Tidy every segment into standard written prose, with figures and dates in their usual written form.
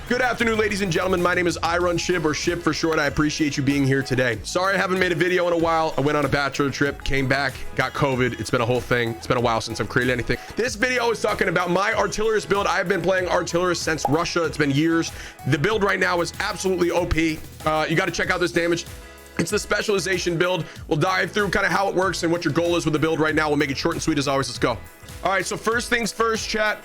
Good afternoon, ladies and gentlemen. My name is iRunShib, or Shib for short. I appreciate you being here today. Sorry I haven't made a video in a while. I went on a bachelor trip, came back, got COVID. It's been a whole thing. It's been a while since I've created anything. This video is talking about my Artillerist build. I've been playing Artillerist since Russia. It's been years. The build right now is absolutely OP. You got to check out this damage. It's the specialization build. We'll dive through kind of how it works and what your goal is with the build right now. We'll make it short and sweet as always. Let's go. All right, so first things first, chat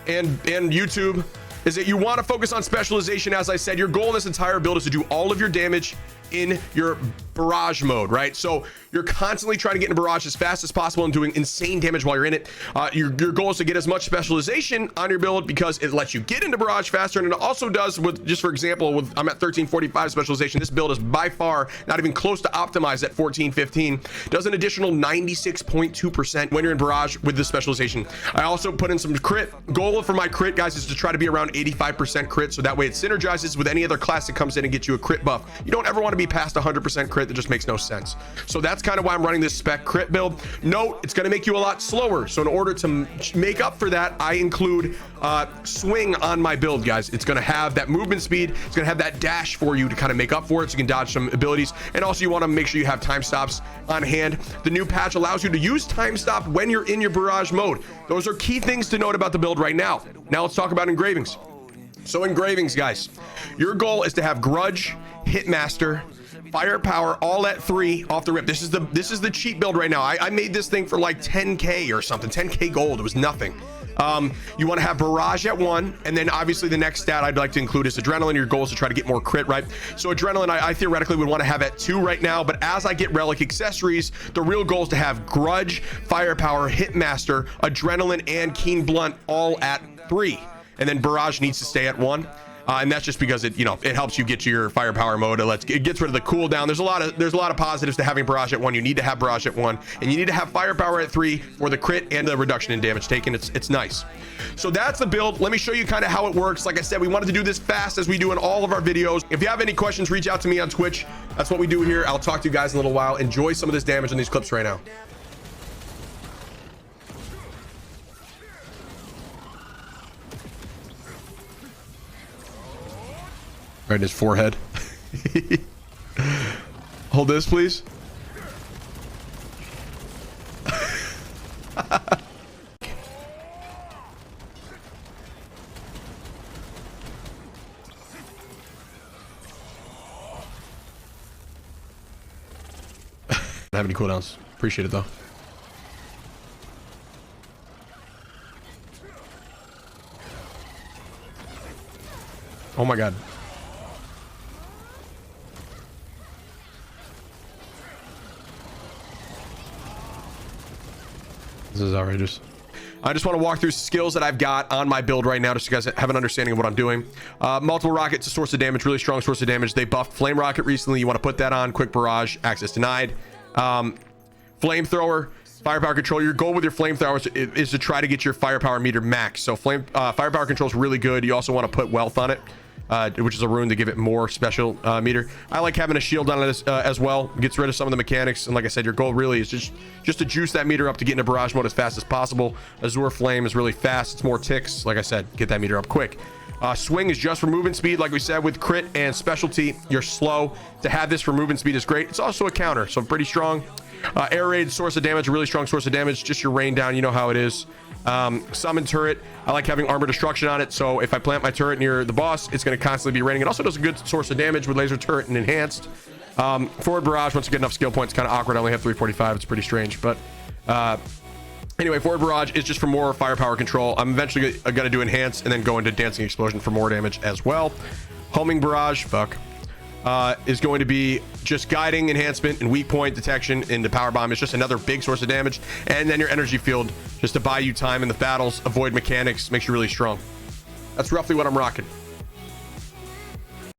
and YouTube, is that you want to focus on specialization. As I said, your goal in this entire build is to do all of your damage in your barrage mode, right? So you're constantly trying to get into barrage as fast as possible and doing insane damage while you're in it. Your goal is to get as much specialization on your build because it lets you get into barrage faster, and it also does with, just for example, with I'm at 1345 specialization. This build is by far not even close to optimized at 1415. Does an additional 96.2% when you're in barrage with this specialization. I also put in some crit. Goal for my crit, guys, is to try to be around 85% crit, so that way it synergizes with any other class that comes in and gets you a crit buff. You don't ever want to be past 100% crit. That just makes no sense. So that's kind of why I'm running this Spec Crit build. Note, it's going to make you a lot slower. So in order to make up for that, I include swing on my build, guys. It's going to have that movement speed. It's going to have that dash for you to kind of make up for it, so you can dodge some abilities. And also you want to make sure you have time stops on hand. The new patch allows you to use time stop when you're in your barrage mode. Those are key things to note about the build right now. Now let's talk about engravings. So engravings, guys, your goal is to have Grudge, Hitmaster, Firepower all at 3 off the rip. This is the cheap build right now. I made this thing for like 10k or something, 10k gold. It was nothing. You want to have Barrage at 1, and then obviously the next stat I'd like to include is Adrenaline. Your goal is to try to get more crit, right? So Adrenaline, I theoretically would want to have at 2 right now, but as I get Relic accessories, the real goal is to have Grudge, Firepower, Hitmaster, Adrenaline, and Keen Blunt all at 3. And then Barrage needs to stay at 1. And that's just because it helps you get to your firepower mode. It gets rid of the cooldown. There's a lot of positives to having barrage at 1. You need to have barrage at 1, and you need to have firepower at 3 for the crit and the reduction in damage taken. It's nice. So that's the build. Let me show you kind of how it works. Like I said, we wanted to do this fast as we do in all of our videos. If you have any questions, reach out to me on Twitch. That's what we do here. I'll talk to you guys in a little while. Enjoy some of this damage in these clips right now. Right in his forehead. Hold this, please. Don't have any cooldowns. Appreciate it though. Oh my god. This is outrageous. I just want to walk through skills that I've got on my build right now, just so you guys have an understanding of what I'm doing. Multiple rockets, a source of damage, really strong source of damage. They buffed flame rocket recently. You want to put that on. Quick barrage, access denied. Flamethrower, firepower control. Your goal with your flamethrowers is to try to get your firepower meter max. So firepower control is really good. You also want to put wealth on it, which is a rune to give it more special meter. I like having a shield on it as well. It gets rid of some of the mechanics, and like I said, your goal really is just to juice that meter up to get into barrage mode as fast as possible. Azure Flame is really fast. It's more ticks. Like I said, get that meter up quick. Swing is just for movement speed. Like we said, with crit and specialty, you're slow. To have this for movement speed is great. It's also a counter, so pretty strong. Air raid, source of damage, a really strong source of damage. Just your rain down, you know how it is. Summon turret, I like having armor destruction on it, so if I plant my turret near the boss, it's going to constantly be raining. It also does a good source of damage with laser turret and enhanced. Forward barrage, once you get enough skill points, kind of awkward. I only have 345. It's pretty strange, but anyway, forward barrage is just for more firepower control. I'm eventually going to do enhance and then go into dancing explosion for more damage as well. Homing barrage, is going to be just guiding enhancement and weak point detection into power bomb. It's just another big source of damage. And then your energy field, just to buy you time in the battles, avoid mechanics, makes you really strong. That's roughly what I'm rocking.